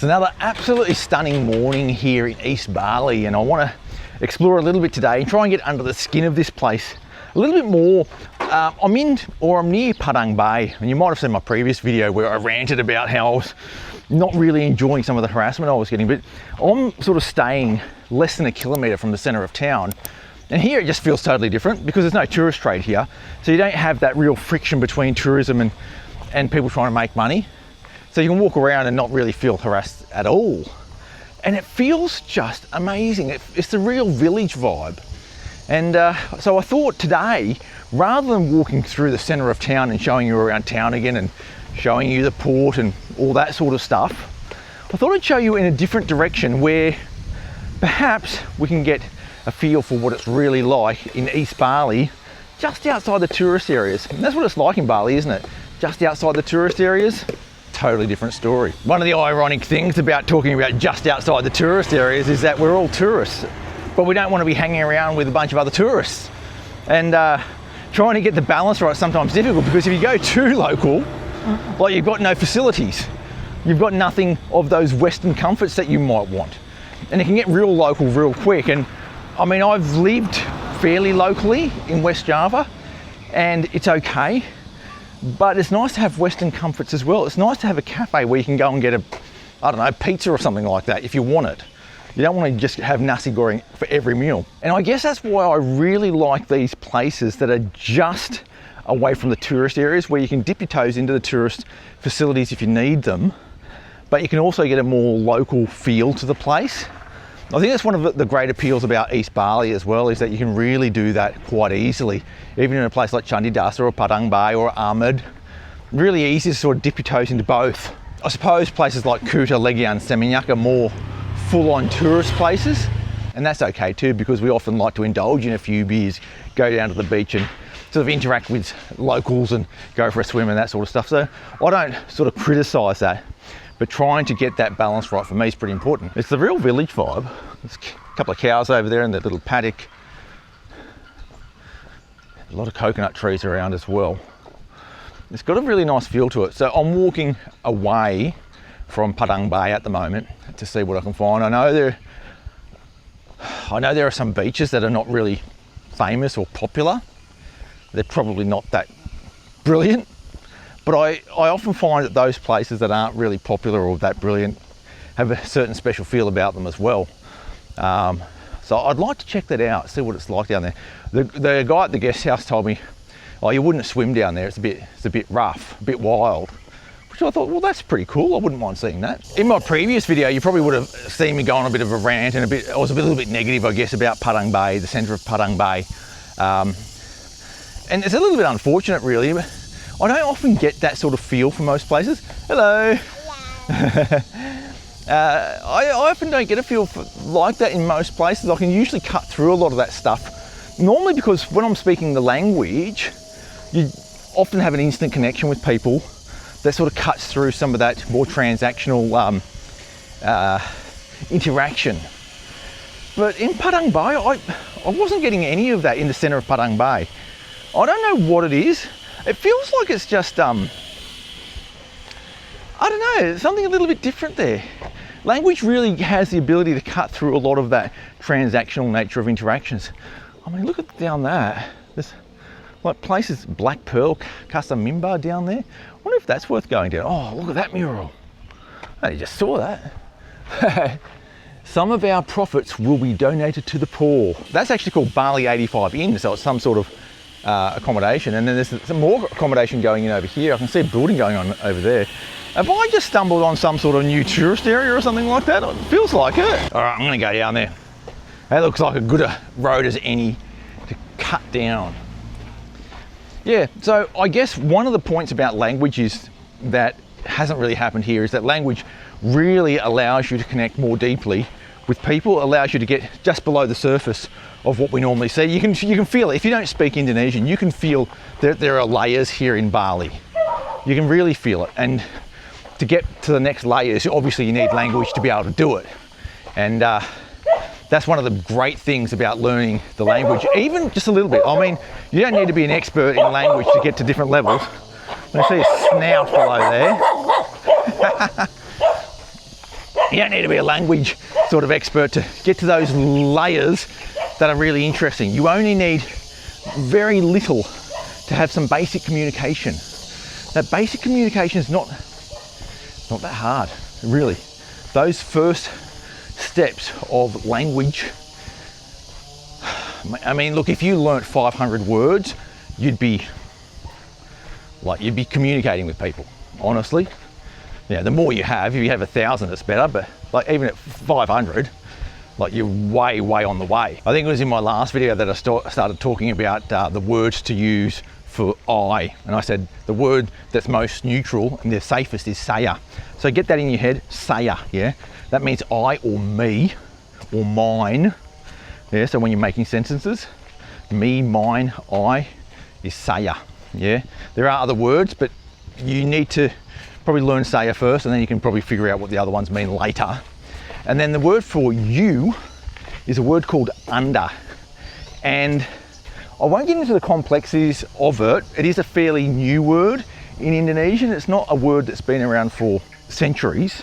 It's another absolutely stunning morning here in East Bali, and I want to explore a little bit today and try and get under the skin of this place a little bit more. I'm near Padang Bai, and you might have seen my previous video where I ranted about how I was not really enjoying some of the harassment I was getting, but I'm sort of staying less than a kilometre from the centre of town. And here it just feels totally different because there's no tourist trade here. So you don't have that real friction between tourism and people trying to make money. So you can walk around and not really feel harassed at all. And it feels just amazing. It's the real village vibe. And so I thought today, rather than walking through the centre of town and showing you around town again and showing you the port and all that sort of stuff, I thought I'd show you in a different direction where perhaps we can get a feel for what it's really like in East Bali, just outside the tourist areas. And that's what it's like in Bali, isn't it? Just outside the tourist areas, totally different story. One of the ironic things about talking about just outside the tourist areas is that we're all tourists, but we don't want to be hanging around with a bunch of other tourists. And trying to get the balance right is sometimes difficult, because if you go too local, like you've got no facilities, you've got nothing of those Western comforts that you might want. And it can get real local real quick. And I mean, I've lived fairly locally in West Java and it's okay, but it's nice to have Western comforts as well. It's nice to have a cafe where you can go and get a pizza or something like that if you want it. You don't want to just have nasi goreng for every meal. And I guess that's why I really like these places that are just away from the tourist areas, where you can dip your toes into the tourist facilities if you need them, but you can also get a more local feel to the place. I think that's one of the great appeals about East Bali as well, is that you can really do that quite easily. Even in a place like Candidasa or Padang Bai or Ahmed, really easy to sort of dip your toes into both. I suppose places like Kuta, Legian, Seminyak are more full-on tourist places, and that's okay too, because we often like to indulge in a few beers, go down to the beach and sort of interact with locals and go for a swim and that sort of stuff. So I don't sort of criticise that, but trying to get that balance right for me is pretty important. It's the real village vibe. There's a couple of cows over there in that little paddock. A lot of coconut trees around as well. It's got a really nice feel to it. So I'm walking away from Padang Bai at the moment to see what I can find. I know there are some beaches that are not really famous or popular. They're probably not that brilliant, but I often find that those places that aren't really popular or that brilliant have a certain special feel about them as well. So I'd like to check that out, see what it's like down there. The guy at the guest house told me, oh, you wouldn't swim down there, it's a bit rough, a bit wild. Which I thought, well, that's pretty cool. I wouldn't mind seeing that. In my previous video, you probably would have seen me go on a bit of a rant and I was a little bit negative, I guess, about Padang Bai, the centre of Padang Bai. And it's a little bit unfortunate, really. But I don't often get that sort of feel from most places. Hello. I often don't get a feel like that in most places. I can usually cut through a lot of that stuff. Normally because when I'm speaking the language, you often have an instant connection with people that sort of cuts through some of that more transactional interaction. But in Padang Bai, I wasn't getting any of that in the centre of Padang Bai. I don't know what it is. It feels like it's just, I don't know, something a little bit different there. Language really has the ability to cut through a lot of that transactional nature of interactions. I mean, look at down there. There's like places, Black Pearl, Casa Mimba down there. I wonder if that's worth going down. Oh, look at that mural. I just saw that. Some of our profits will be donated to the poor. That's actually called Bali 85 Inn, so it's some sort of accommodation. And then there's some more accommodation going in over here. I can see a building going on over there. Have I just stumbled on some sort of new tourist area or something like that? It feels like it. All right, I'm gonna go down there. That looks like a good road as any to cut down. Yeah, so I guess one of the points about language is that hasn't really happened here is that language really allows you to connect more deeply with people, allows you to get just below the surface of what we normally see. You can feel it. If you don't speak Indonesian, you can feel that there are layers here in Bali. You can really feel it. And to get to the next layers, obviously you need language to be able to do it. And that's one of the great things about learning the language, even just a little bit. I mean, you don't need to be an expert in language to get to different levels. I see a snout below there. You don't need to be a language sort of expert to get to those layers that are really interesting. You only need very little to have some basic communication. That basic communication is not that hard, really. Those first steps of language, I mean, look, if you learnt 500 words, you'd be communicating with people, honestly. Yeah, the more you have, if you have 1,000, it's better, but like even at 500, like you're way on the way. I think it was in my last video that I started talking about the words to use for I, and I said the word that's most neutral and the safest is saya. So get that in your head, saya, yeah? That means I or me or mine, yeah? So when you're making sentences, me, mine, I is saya, yeah? There are other words, but you need to probably learn saya first, and then you can probably figure out what the other ones mean later. And then the word for you is a word called under. And I won't get into the complexities of it. It is a fairly new word in Indonesian. It's not a word that's been around for centuries,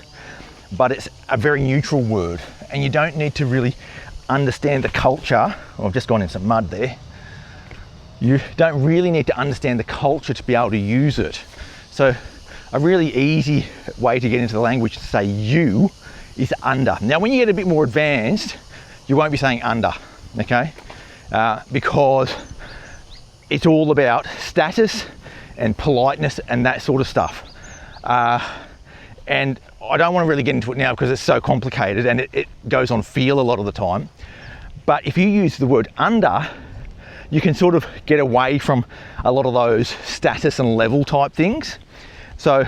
but it's a very neutral word. And you don't need to really understand the culture. Oh, I've just gone in some mud there. You don't really need to understand the culture to be able to use it. So a really easy way to get into the language to say you is under. Now, when you get a bit more advanced, you won't be saying under, okay? Because it's all about status and politeness and that sort of stuff. And I don't want to really get into it now because it's so complicated and it goes on feel a lot of the time. But if you use the word under, you can sort of get away from a lot of those status and level type things. So,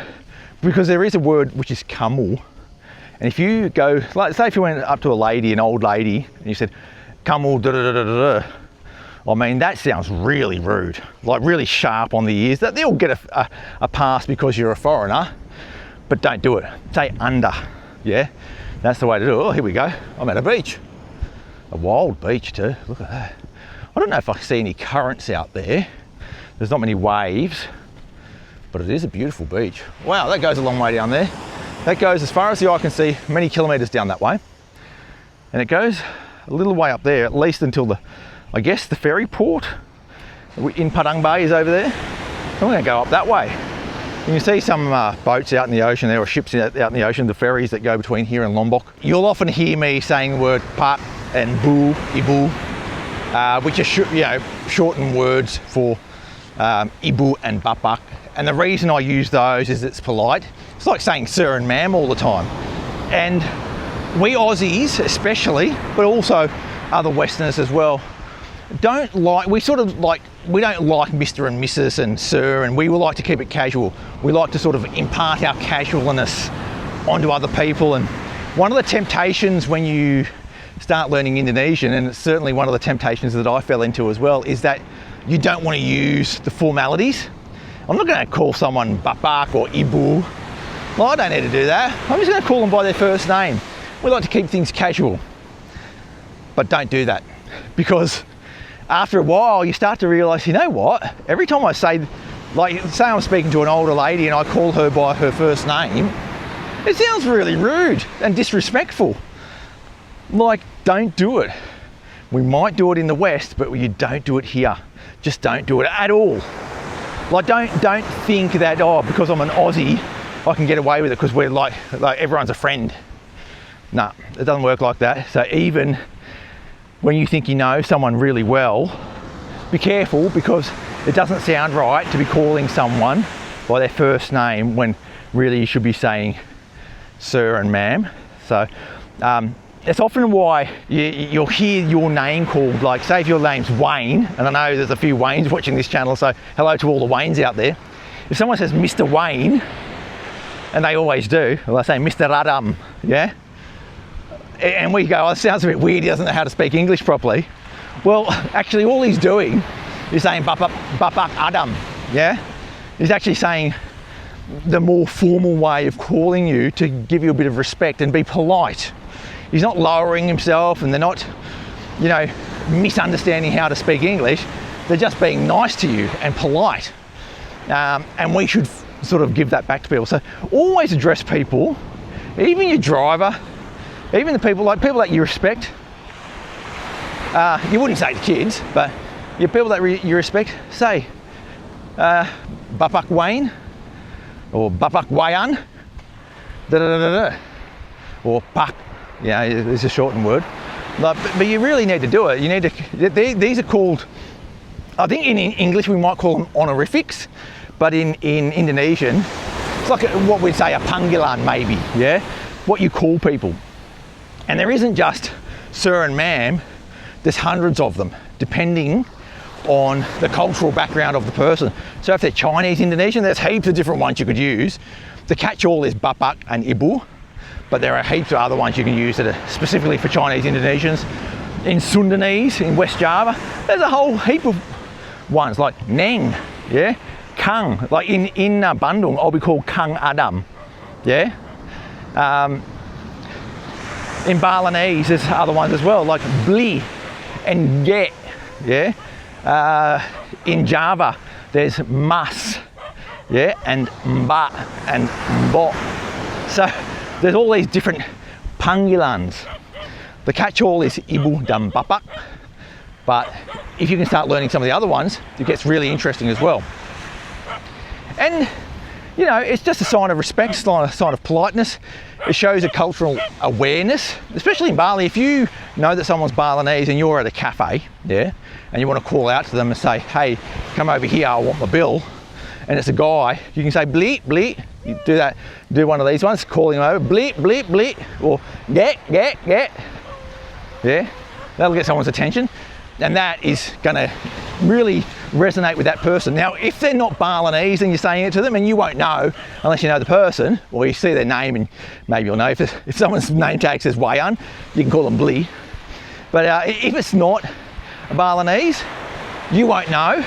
because there is a word which is kamu, and if you go, like say if you went up to a lady, an old lady, and you said, kamu da da da da da, I mean, that sounds really rude, like really sharp on the ears. That they'll get a pass because you're a foreigner, but don't do it. Say under, yeah? That's the way to do it. Oh, here we go. I'm at a beach. A wild beach too, look at that. I don't know if I see any currents out there. There's not many waves, but it is a beautiful beach. Wow, that goes a long way down there. That goes as far as the eye can see, many kilometres down that way. And it goes a little way up there, at least until I guess the ferry port in Padang Bai is over there. I'm gonna go up that way. You can see some boats out in the ocean there, or ships out in the ocean, the ferries that go between here and Lombok. You'll often hear me saying the word pat and bu, ibu, which are shortened words for ibu and bapak. And the reason I use those is it's polite. It's like saying sir and ma'am all the time. And we Aussies especially, but also other Westerners as well, we don't like Mr. and Mrs. and sir, and we will like to keep it casual. We like to sort of impart our casualness onto other people. And one of the temptations when you start learning Indonesian, and it's certainly one of the temptations that I fell into as well, is that you don't want to use the formalities. I'm not going to call someone bapak or ibu. Well, I don't need to do that. I'm just going to call them by their first name. We like to keep things casual, but don't do that, because after a while you start to realise, you know what, every time I say, like say I'm speaking to an older lady and I call her by her first name, it sounds really rude and disrespectful. Like, don't do it. We might do it in the West, but you don't do it here. Just don't do it at all. Like, don't think that, oh, because I'm an Aussie, I can get away with it because we're like everyone's a friend. No, it doesn't work like that. So even when you think you know someone really well, be careful, because it doesn't sound right to be calling someone by their first name when really you should be saying sir and ma'am. So it's often why you'll hear your name called, like say if your name's Wayne, and I know there's a few Waynes watching this channel, so hello to all the Waynes out there. If someone says Mr. Wayne, and they always do, well, they say Mr. Adam, yeah? And we go, oh, it sounds a bit weird, he doesn't know how to speak English properly. Well, actually all he's doing is saying Bapak Adam, yeah? He's actually saying the more formal way of calling you to give you a bit of respect and be polite. He's not lowering himself, and they're not, you know, misunderstanding how to speak English. They're just being nice to you and polite. And we should sort of give that back to people. So always address people even your driver, even the people that you respect. You wouldn't say to kids, but your people that you respect, say, Bapak Wayne, or Bapak Wayan, da da da da, or Pak. Yeah, it's a shortened word. But you really need to do it. You need to. These are called, I think in English we might call them honorifics, but in Indonesian, it's like what we'd say a panggilan maybe, yeah? What you call people. And there isn't just sir and ma'am, there's hundreds of them, depending on the cultural background of the person. So if they're Chinese Indonesian, there's heaps of different ones you could use. The catch-all is bapak and ibu, but there are heaps of other ones you can use that are specifically for Chinese Indonesians. In Sundanese, in West Java, there's a whole heap of ones like Neng, yeah? Kang, like in Bandung, I'll be called Kang Adam, yeah? In Balinese, there's other ones as well, like Bli and Get, yeah? In Java, there's Mas, yeah? And Mba and Mbo. So there's all these different panggilans. The catch-all is Ibu dan Bapak, but if you can start learning some of the other ones, it gets really interesting as well. And, you know, it's just a sign of respect, a sign of politeness. It shows a cultural awareness, especially in Bali. If you know that someone's Balinese and you're at a cafe, yeah, and you want to call out to them and say, hey, come over here, I want my bill, and it's a guy, you can say, bleep, bleep. You do that, do one of these ones, calling him over, bleep, bleep, bleep, or get, yeah, that'll get someone's attention. And that is going to really resonate with that person. Now, if they're not Balinese and you're saying it to them, and you won't know unless you know the person, or you see their name and maybe you'll know if someone's name tag says Wayan, you can call them Bli. But if it's not a Balinese, you won't know,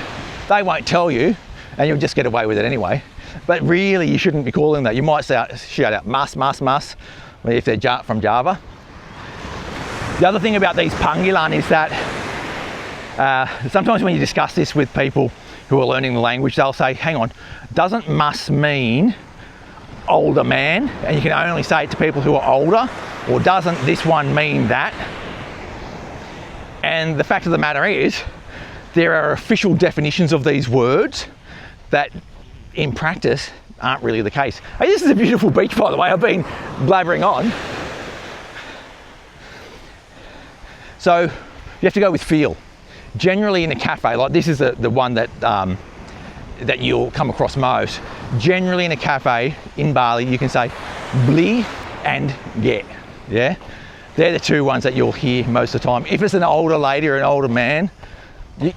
they won't tell you, and you'll just get away with it anyway. But really, you shouldn't be calling that. You might shout out mas, mas, mas, if they're from Java. The other thing about these panggilan is that sometimes when you discuss this with people who are learning the language, they'll say, hang on, doesn't must mean older man? And you can only say it to people who are older, or doesn't this one mean that? And the fact of the matter is, there are official definitions of these words that in practice aren't really the case. Hey, this is a beautiful beach, by the way. I've been blabbering on. So you have to go with feel. Generally in a cafe, like this is the one that that you'll come across most. Generally in a cafe in Bali, you can say Bli and Get, yeah? They're the two ones that you'll hear most of the time. If it's an older lady or an older man, you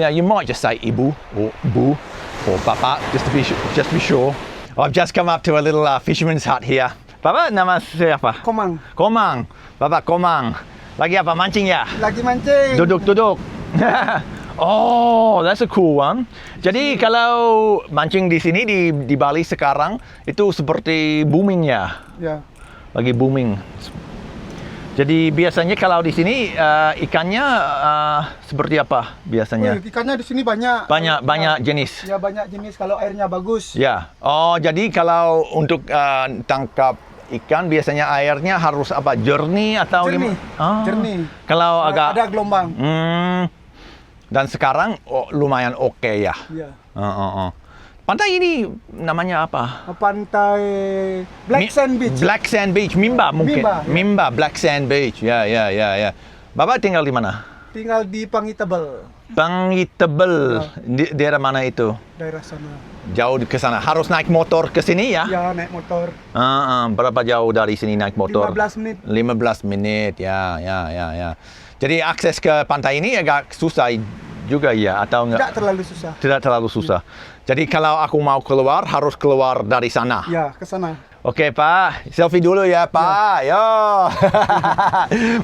know, you might just say Ibu or Bu or Bapak, just to be sure. I've just come up to a little fisherman's hut here. Bapak nama siapa? Komang. Komang. Bapak Komang. Lagi apa, mancing ya? Lagi mancing. Duduk. Oh, that's a cool one. Jadi kalau mancing di sini di Bali sekarang itu seperti booming ya? Ya. Lagi booming. Jadi biasanya kalau di sini ikannya seperti apa biasanya? Ikannya di sini banyak. Banyak jenis. Ya, banyak jenis kalau airnya bagus. Ya. Oh, jadi kalau untuk tangkap ikan biasanya airnya harus apa, jernih atau jernih? Jernih. Kalau agak ada gelombang. Dan sekarang lumayan oke ya. Iya. Pantai ini namanya apa? Pantai Black Sand Beach. Black Sand Beach, Mimba mungkin. Mimba, ya. Black Sand Beach. Ya. Bapak tinggal di mana? Tinggal di Pangitebel. Pangitebel. Ya. Di daerah mana itu? Daerah sana. Jauh ke sana. Harus naik motor ke sini ya? Ya, naik motor. Berapa jauh dari sini naik motor? 15 menit. 15 menit, ya. Jadi akses ke pantai ini agak susah juga ya, atau enggak? Tidak terlalu susah. Tidak terlalu susah. Jadi kalau aku mau keluar, harus keluar dari sana? Ya, ke sana. Oke, Pak. Selfie dulu ya, Pak. Ya. Yo.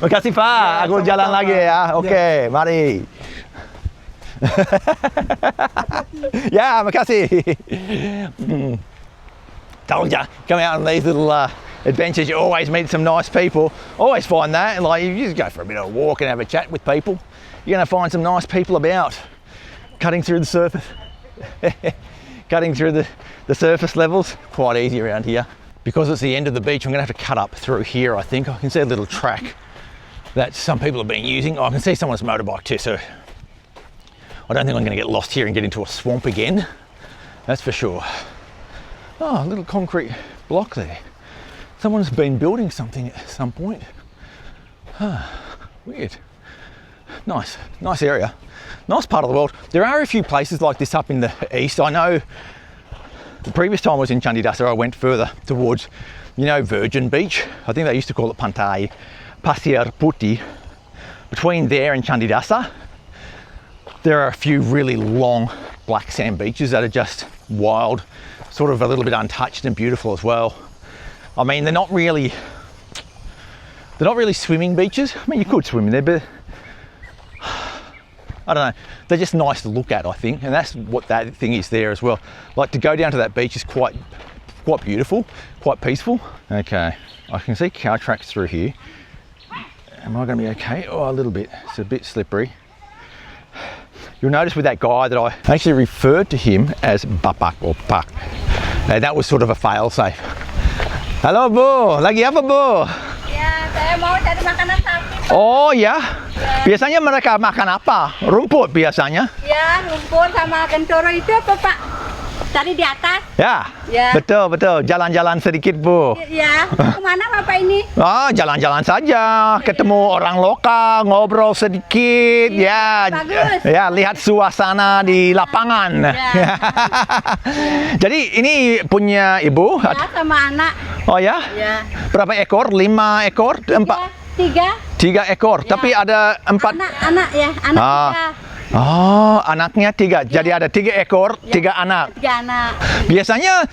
Makasih, Pak. Ya, aku jalan lagi ya. Oke, mari. Ya, makasih. Told ya, come out on these little adventures, you always meet some nice people. Always find that, like, you just go for a bit of a walk and have a chat with people, you're going to find some nice people about, cutting through the surface. Cutting through the surface levels, quite easy around here. because it's the end of the beach, I'm gonna have to cut up through here, I think. I can see a little track that some people have been using. Oh, I can see someone's motorbike too, so I don't think I'm gonna get lost here and get into a swamp again. That's for sure. Oh, a little concrete block there. Someone's been building something at some point. Weird. Nice area. Nice part of the world. There are a few places like this up in the east. I know the previous time I was in Candidasa, I went further towards, you know, Virgin Beach. I think they used to call it Pantai Pasir Putih. Between there and Candidasa, there are a few really long black sand beaches that are just wild, sort of a little bit untouched and beautiful as well. I mean, they're not really swimming beaches. I mean, you could swim in there, but I don't know. They're just nice to look at, I think, and that's what that thing is there as well. Like, to go down to that beach is quite beautiful, quite peaceful. Okay, I can see car tracks through here. Am I going to be okay? Oh, a little bit. It's a bit slippery. You'll notice with that guy that I actually referred to him as Bapak or Pak. That was sort of a fail-safe. Halo Bu, lagi apa Bu? Ya, saya mau cari makanan sapi. Oh ya? Biasanya mereka makan apa? Rumput biasanya? Ya, rumput sama kencoro itu apa Pak? Tadi di atas? Ya, Ya. betul. Jalan-jalan sedikit Bu. Ya, kemana Bapak ini? Oh, jalan-jalan saja, ketemu orang lokal, ngobrol sedikit, ya, bagus. ya, lihat suasana di lapangan. Ya. Jadi ini punya ibu? Ya, sama anak. Oh ya? Ya. Berapa ekor? 5 ekor? 4? 3 ekor, Ya. tapi ada 4. Anak ya, anak tiga. Oh, anaknya 3. Jadi ada 3 ekor, 3 anak. 3 anak. Biasanya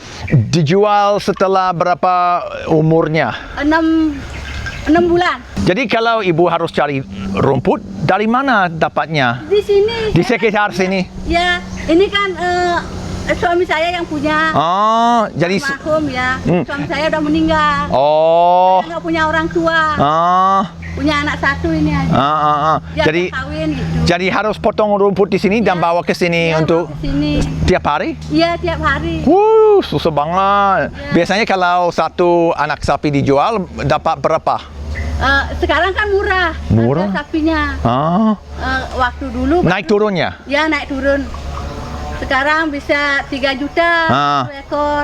dijual setelah berapa umurnya? 6 bulan. Jadi kalau ibu harus cari rumput, dari mana dapatnya? Di sini. Di sekitar sini? Ya, ini kan suami saya yang punya. Oh, jadi... Almarhum ya. Suami saya udah meninggal. Oh. Saya nggak punya orang tua. Oh. Punya anak 1 ini aja. Dia Jadi kawin gitu. Jadi harus potong rumput di sini dan bawa ke sini Ya, untuk bawa ke sini. tiap hari? Iya, tiap hari. Susah banget. Ya. Biasanya kalau satu anak sapi dijual dapat berapa? Sekarang kan murah. Murah? Harga sapinya. Waktu dulu Naik turunnya? ya naik turun. Sekarang bisa 3 juta per ekor.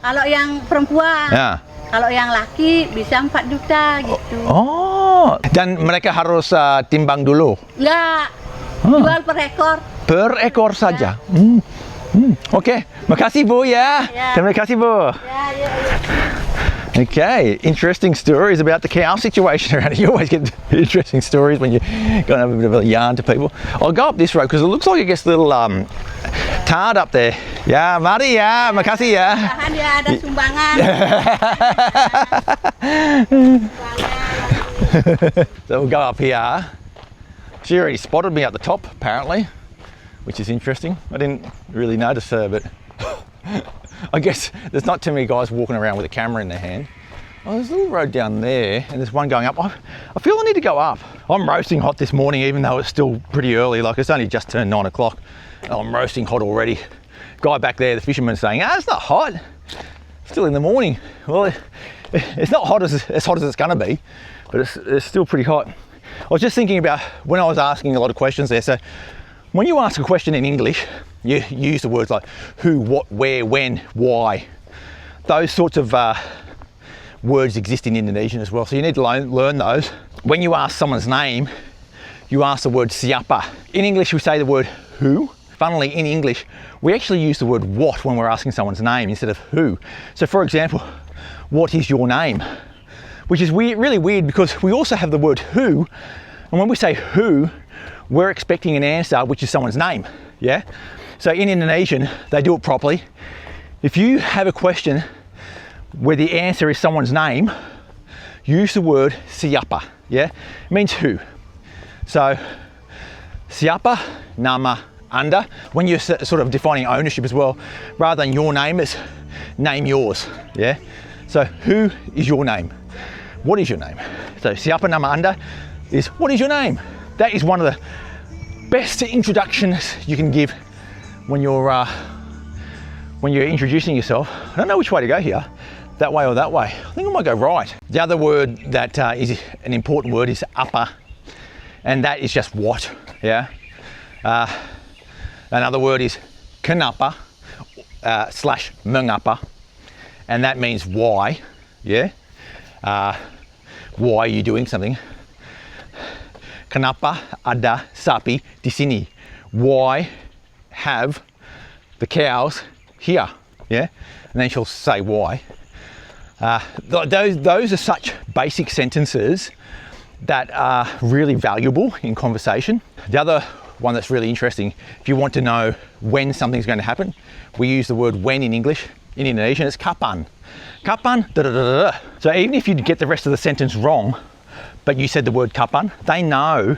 Kalau yang perempuan. Ya. Kalau yang laki bisa 4 juta gitu. Oh, dan mereka harus timbang dulu? Enggak, jual per ekor. Per ekor saja? Oke, makasih Bu ya. Ya. Terima kasih Bu. Ya. Okay, interesting stories about the cow situation around here. You always get interesting stories when you go and have a bit of a yarn to people. I'll go up this road because it looks like it gets a little tarred up there. Ya, mari ya, makasih ya. Tahan ya, ada sumbangan. So we'll go up here. She already spotted me at the top, apparently, which is interesting. I didn't really notice her, but I guess there's not too many guys walking around with a camera in their hand. Oh, there's a little road down there, and there's one going up. I feel I need to go up. I'm roasting hot this morning, even though it's still pretty early. Like, it's only just turned 9 o'clock. And I'm roasting hot already. Guy back there, the fisherman's saying, it's not hot. Still in the morning. Well, it's not hot as it's gonna be, but it's still pretty hot. I was just thinking about when I was asking a lot of questions there. So when you ask a question in English, you use the words like who, what, where, when, why. Those sorts of words exist in Indonesian as well. So you need to learn those. When you ask someone's name, you ask the word siapa. In English, we say the word who. Funnily, in English, we actually use the word what when we're asking someone's name instead of who. So for example, what is your name? Which is really weird because we also have the word who, and when we say who, we're expecting an answer which is someone's name, yeah? So in Indonesian, they do it properly. If you have a question where the answer is someone's name, use the word siapa, yeah? It means who. So, siapa, nama Anda. When you're sort of defining ownership as well, rather than your name, it's name yours, yeah? So, who is your name? What is your name? So, siapa nama Anda is what is your name? That is one of the best introductions you can give when you're introducing yourself. I don't know which way to go here. that way or that way. I think I might go right. The other word that is an important word is upper, and that is just what, yeah. Another word is kenapa slash mengapa, and that means why, yeah. Why are you doing something? Kenapa ada sapi di sini? Why have the cows here? Yeah, and then she'll say why. Those are such basic sentences that are really valuable in conversation. The other one that's really interesting, if you want to know when something's going to happen, we use the word when in English. In Indonesian, it's kapan. Kapan, da da da da. So even if you get the rest of the sentence wrong, but you said the word kapan, they know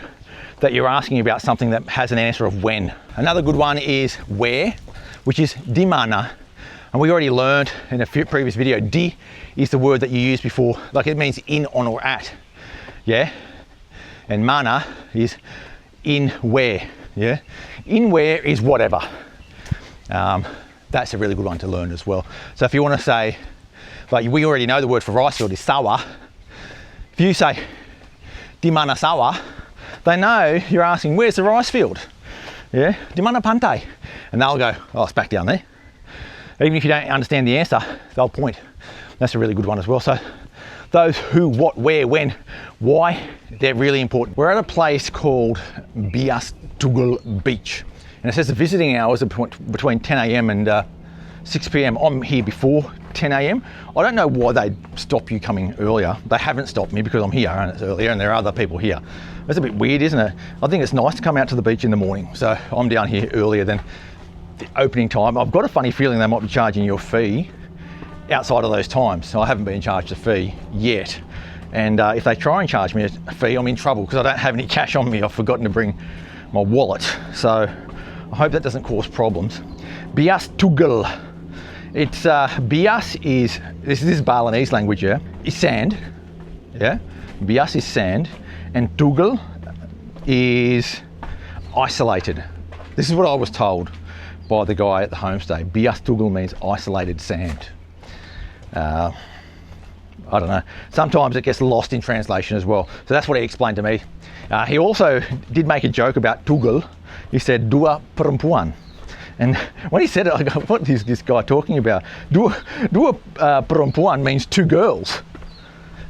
that you're asking about something that has an answer of when. Another good one is where, which is di mana. And we already learned in a previous video, di is the word that you use before, like it means in, on, or at, yeah? And mana is in where, yeah? In where is whatever. That's a really good one to learn as well. So if you want to say, like we already know the word for rice field is sawah. If you say, di mana sawah, they know you're asking, where's the rice field? Yeah, di mana pantai? And they'll go, oh, it's back down there. Even if you don't understand the answer, they'll point. That's a really good one as well. So those who, what, where, when, why, they're really important. We're at a place called Bias Tugel Beach. And it says the visiting hours are between 10 a.m. and 6 p.m. I'm here before 10 a.m. I don't know why they stop you coming earlier. They haven't stopped me because I'm here and it's earlier and there are other people here. It's a bit weird, isn't it? I think it's nice to come out to the beach in the morning. So I'm down here earlier than the opening time. I've got a funny feeling they might be charging you a fee outside of those times. So I haven't been charged a fee yet. And if they try and charge me a fee, I'm in trouble because I don't have any cash on me. I've forgotten to bring my wallet. So I hope that doesn't cause problems. Bias Tugel. It's Bias is, this is Balinese language, yeah? It's sand, yeah? Bias is sand, and Tugel is isolated. This is what I was told by the guy at the homestay. Bias Tugel means isolated sand. I don't know. Sometimes it gets lost in translation as well. So that's what he explained to me. He also did make a joke about Tugel. He said, dua perempuan. And when he said it, I go, what is this guy talking about? Dua perempuan means two girls.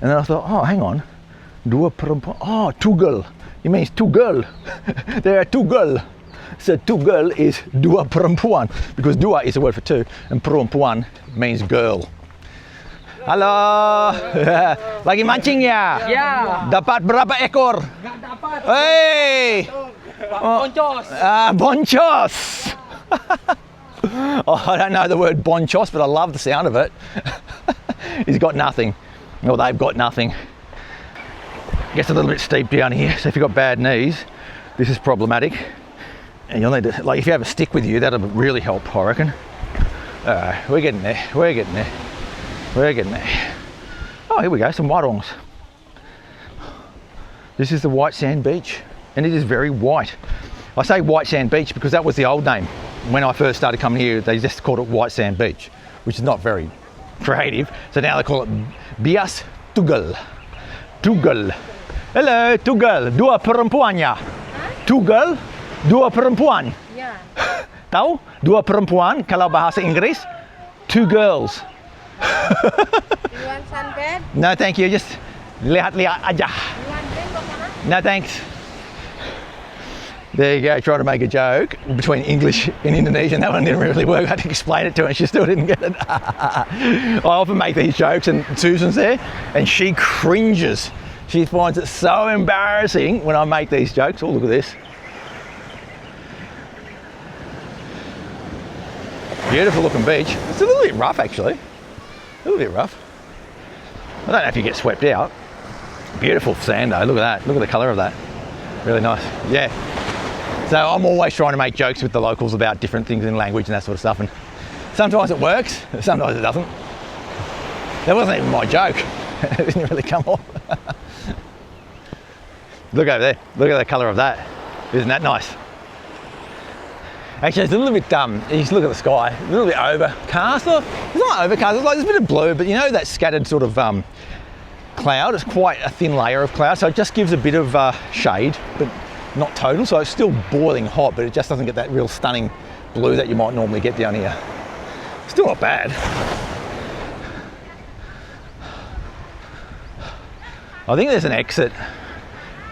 And then I thought, oh, hang on. Dua perempuan, oh, Tugel. It means two girls. There are two girls. So Tugel is dua perempuan, because dua is a word for two, and perempuan means girl. Halo. Lagi mancing ya? Ya. Dapat berapa ekor? Nggak dapat. Hey. Boncos. Boncos. Oh, I don't know the word boncos, but I love the sound of it. He's got nothing. Well, they've got nothing. Gets a little bit steep down here, so if you've got bad knees, this is problematic. And you'll need to, like, if you have a stick with you, that'll really help, I reckon. We're getting there. We're getting there. We're getting there. Oh, here we go, some warungs. This is the white sand beach, and it is very white. I say white sand beach because that was the old name. When I first started coming here, they just called it White Sand Beach, which is not very creative. So now they call it Bias Tugel. Tugel. Hello, Tugel. Dua perempuan ya? Tugel, dua perempuan. Ya. Tahu? Dua perempuan, kalau bahasa Inggris, two girls. You want sunbed? No, thank you. Just lihat-lihat aja. You want drink or something? No, thanks. There you go, trying to make a joke between English and Indonesian. That one didn't really work. I had to explain it to her and she still didn't get it. I often make these jokes and Susan's there and she cringes. She finds it so embarrassing when I make these jokes. Oh, look at this. Beautiful looking beach. It's a little bit rough actually. A little bit rough. I don't know if you get swept out. Beautiful sand though, look at that. Look at the colour of that. Really nice, yeah. So I'm always trying to make jokes with the locals about different things in language and that sort of stuff, and sometimes it works, sometimes it doesn't. That wasn't even my joke. It didn't really come off. Look over there, look at the colour of that. Isn't that nice? Actually, it's a little bit, you just look at the sky, a little bit overcast. Or, it's not overcast, it's like there's a bit of blue, but you know that scattered sort of cloud? It's quite a thin layer of cloud, so it just gives a bit of shade, but not total. So it's still boiling hot, but it just doesn't get that real stunning blue that you might normally get down here. Still not bad. I think there's an exit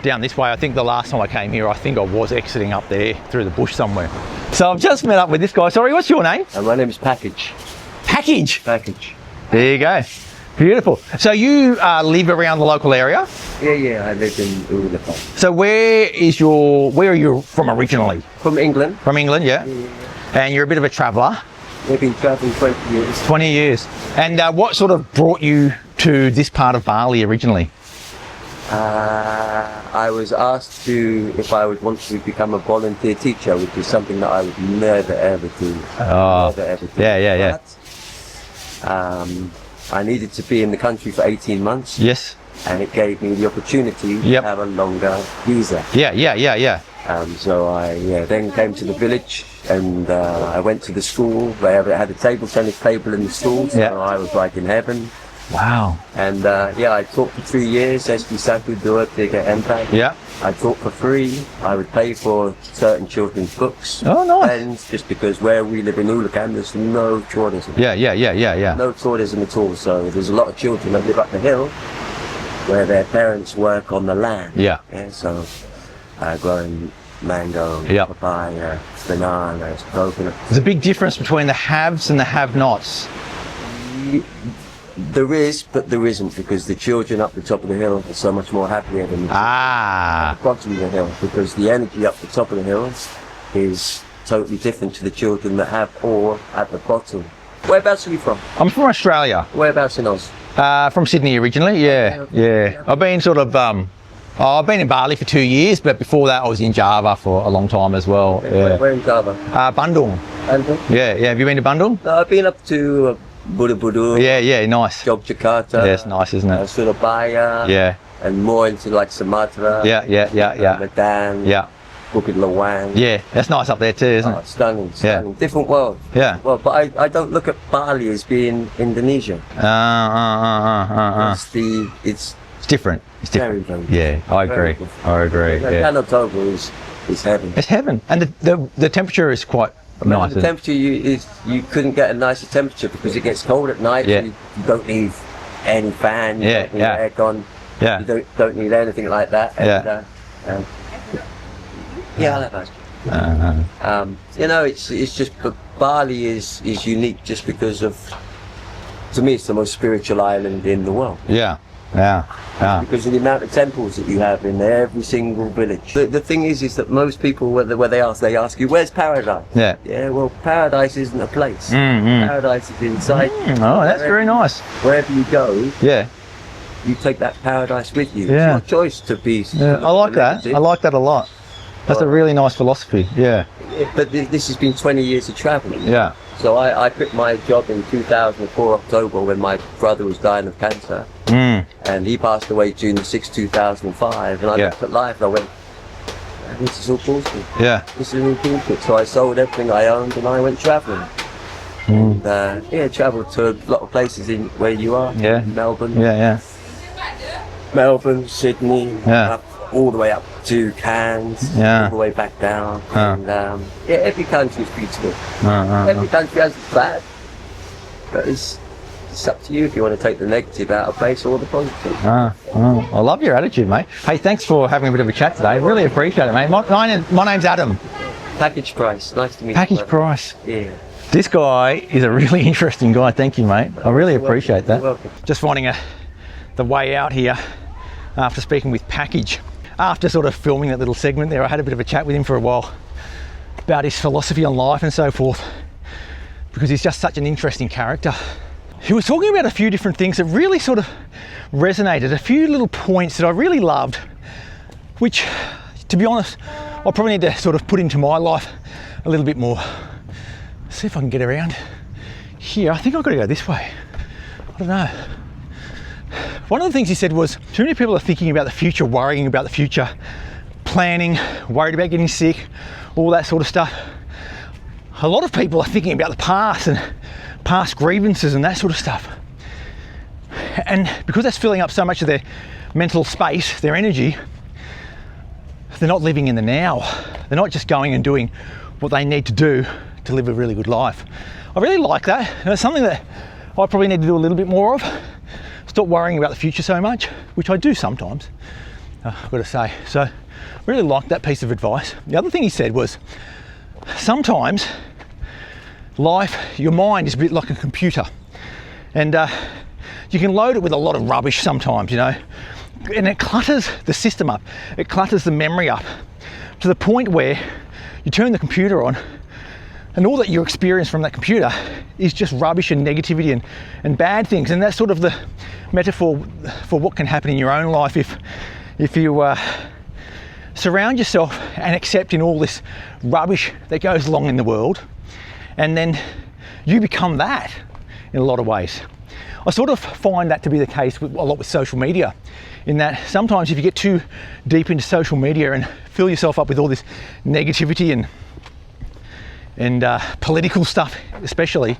down this way. I think the last time I came here, I think I was exiting up there through the bush somewhere. So I've just met up with this guy. Sorry, what's your name? My name is Package. Package? Package. There you go. Beautiful. So you live around the local area? Yeah, I live in Ulapa. So where are you from originally? From England. From England, yeah. And you're a bit of a traveller? We've been traveling 20 years. 20 years. And what sort of brought you to this part of Bali originally? I was asked if I would want to become a volunteer teacher, which is something that I would never ever do. Oh, never ever do. Yeah. But, I needed to be in the country for 18 months. Yes. And it gave me the opportunity to have a longer visa. Yeah. So I then came to the village, and I went to the school. They had a table tennis table in the school, so I was like in heaven. Wow. And I taught for 3 years. SD Saku Dua Tiga Empat. Yeah. I taught for free. I would pay for certain children's books. Oh, nice. And just because where we live in Ulukan, there's no tourism. Yeah. No tourism at all. So there's a lot of children that live up the hill where their parents work on the land. Yeah. So growing mango, papaya, bananas, coconut. There's a big difference between the haves and the have-nots. There is, but there isn't, because the children up the top of the hill are so much more happier than the bottom of the hill, because the energy up the top of the hill is totally different to the children that have ore at the bottom. Whereabouts are you from? I'm from Australia. Whereabouts in Oz? From Sydney originally, yeah. I've been I've been in Bali for 2 years, but before that I was in Java for a long time as well. Where in Java? Bandung. Bandung? Yeah. Have you been to Bandung? No, I've been up to Buru-Buru. Yeah, nice. Yogyakarta. Yeah, it's nice, isn't it? Surabaya. Yeah. And more into like Sumatra. Yeah. Medan. Yeah. Bukit Lawang. Yeah, that's nice up there too, isn't it? Stunning. Different world. Yeah. Well, but I don't look at Bali as being Indonesia. It's different. It's different. Very yeah, I agree. Danau Togo is heaven. It's heaven, and the temperature is quite nice. The temperature you couldn't get a nicer temperature because it gets cold at night. Yeah. You don't need any fan. You don't need aircon. Yeah. You don't need anything like that. And, I love that. It's just, but Bali is unique just because of, to me, it's the most spiritual island in the world. Yeah. Because of the amount of temples that you have in every single village. The thing is that most people, where they ask you, where's paradise? Yeah. Yeah, well, paradise isn't a place. Paradise is inside. Oh, that's very nice. Wherever you go, yeah, you take that paradise with you. Yeah. It's your choice to be. Yeah, I like that. I like that a lot. That's a really nice philosophy. Yeah. But this has been 20 years of traveling. Yeah. So I quit my job in 2004 October when my brother was dying of cancer. And he passed away June 6, 2005. And I looked at life and I went, this is all bullshit. Yeah. This is all bullshit. So I sold everything I owned and I went traveling. And travelled to a lot of places in where you are. Yeah. Melbourne. Yeah. Melbourne, Sydney. Yeah. All the way up to Cairns. Yeah. All the way back down. And every country is beautiful. Every country has its bad. But it's up to you if you want to take the negative out of place or the positive. I love your attitude, mate. Hey, thanks for having a bit of a chat today. Really appreciate it, mate. My name's Adam. Package Price. Nice to meet you. Package Price. Yeah. This guy is a really interesting guy. Thank you, mate. I really appreciate that. You're welcome. Just finding the way out here after speaking with Package. After sort of filming that little segment there, I had a bit of a chat with him for a while about his philosophy on life and so forth, because he's just such an interesting character. He was talking about a few different things that really sort of resonated, a few little points that I really loved, which, to be honest, I probably need to sort of put into my life a little bit more. See if I can get around here. I think I've got to go this way. I don't know. One of the things he said was, too many people are thinking about the future, worrying about the future, planning, worried about getting sick, all that sort of stuff. a lot of people are thinking about the past and past grievances and that sort of stuff. And because that's filling up so much of their mental space, their energy, they're not living in the now. They're not just going and doing what they need to do to live a really good life. I really like that. And it's something that I probably need to do a little bit more of. Stop worrying about the future so much, which I do sometimes, I've got to say. So I really liked that piece of advice. The other thing he said was, sometimes life, your mind is a bit like a computer, and you can load it with a lot of rubbish sometimes, you know, and it clutters the system up, it clutters the memory up to the point where you turn the computer on and all that you experience from that computer is just rubbish and negativity and bad things. And that's sort of the metaphor for what can happen in your own life if you surround yourself and accept in all this rubbish that goes along in the world, and then you become that in a lot of ways. I sort of find that to be the case with a lot with social media, in that sometimes if you get too deep into social media and fill yourself up with all this negativity and political stuff especially,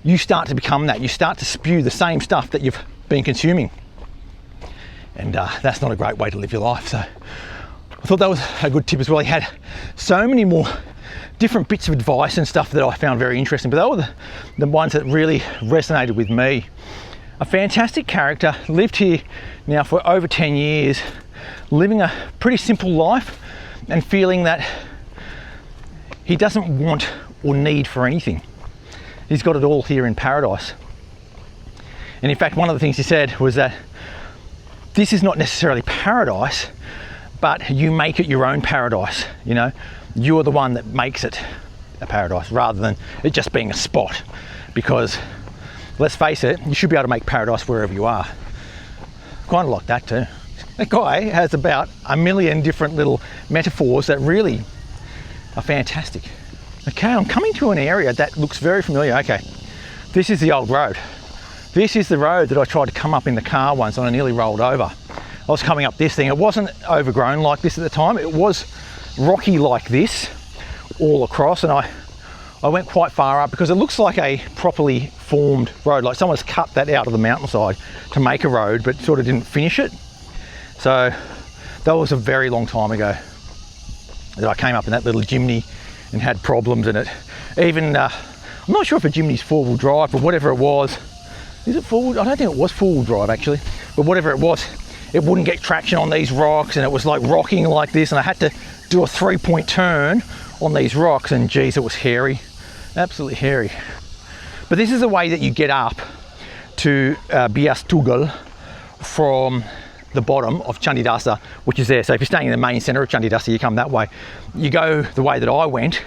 you start to become that. You start to spew the same stuff that you've been consuming, and that's not a great way to live your life. So I thought that was a good tip as well. He had so many more different bits of advice and stuff that I found very interesting, but they were the ones that really resonated with me. A fantastic character, lived here now for over 10 years, living a pretty simple life and feeling that he doesn't want or need for anything. He's got it all here in paradise. And in fact, one of the things he said was that this is not necessarily paradise, but you make it your own paradise. You know, you're the one that makes it a paradise rather than it just being a spot. Because let's face it, you should be able to make paradise wherever you are. Kind of like that too. That guy has about a million different little metaphors that really are fantastic. Okay, I'm coming to an area that looks very familiar. Okay, this is the old road. This is the road that I tried to come up in the car once and I nearly rolled over. I was coming up this thing. It wasn't overgrown like this at the time. It was rocky like this all across, and I went quite far up because it looks like a properly formed road, like someone's cut that out of the mountainside to make a road but sort of didn't finish it. So that was a very long time ago that I came up in that little Jimny and had problems in it. Even, I'm not sure if a Jimny's four-wheel drive, but whatever it was, is it four-wheel? I don't think it was four-wheel drive actually, but whatever it was, it wouldn't get traction on these rocks and it was like rocking like this, and I had to do a 3-point turn on these rocks, and geez, it was hairy, absolutely hairy. But this is the way that you get up to Bias Tugel from the bottom of Candidasa, which is there. So if you're staying in the main centre of Candidasa, you come that way. You go the way that I went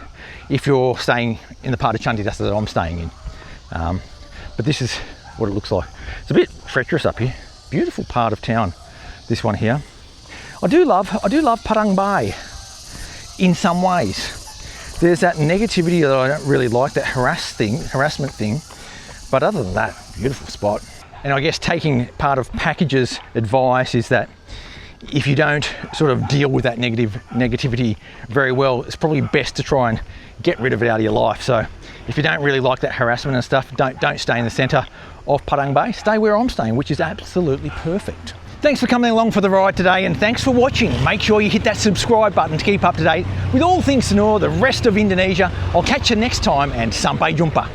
if you're staying in the part of Candidasa that I'm staying in. But this is what it looks like. It's a bit treacherous up here. Beautiful part of town, this one here. I do love Padang Bai in some ways. There's that negativity that I don't really like, that harassment thing. But other than that, beautiful spot. And I guess taking part of Package's advice is that if you don't sort of deal with that negativity very well, it's probably best to try and get rid of it out of your life. So if you don't really like that harassment and stuff, don't stay in the centre of Padang Bai. Stay where I'm staying, which is absolutely perfect. Thanks for coming along for the ride today, and thanks for watching. Make sure you hit that subscribe button to keep up to date with all things Sanur, the rest of Indonesia. I'll catch you next time, and sampai jumpa.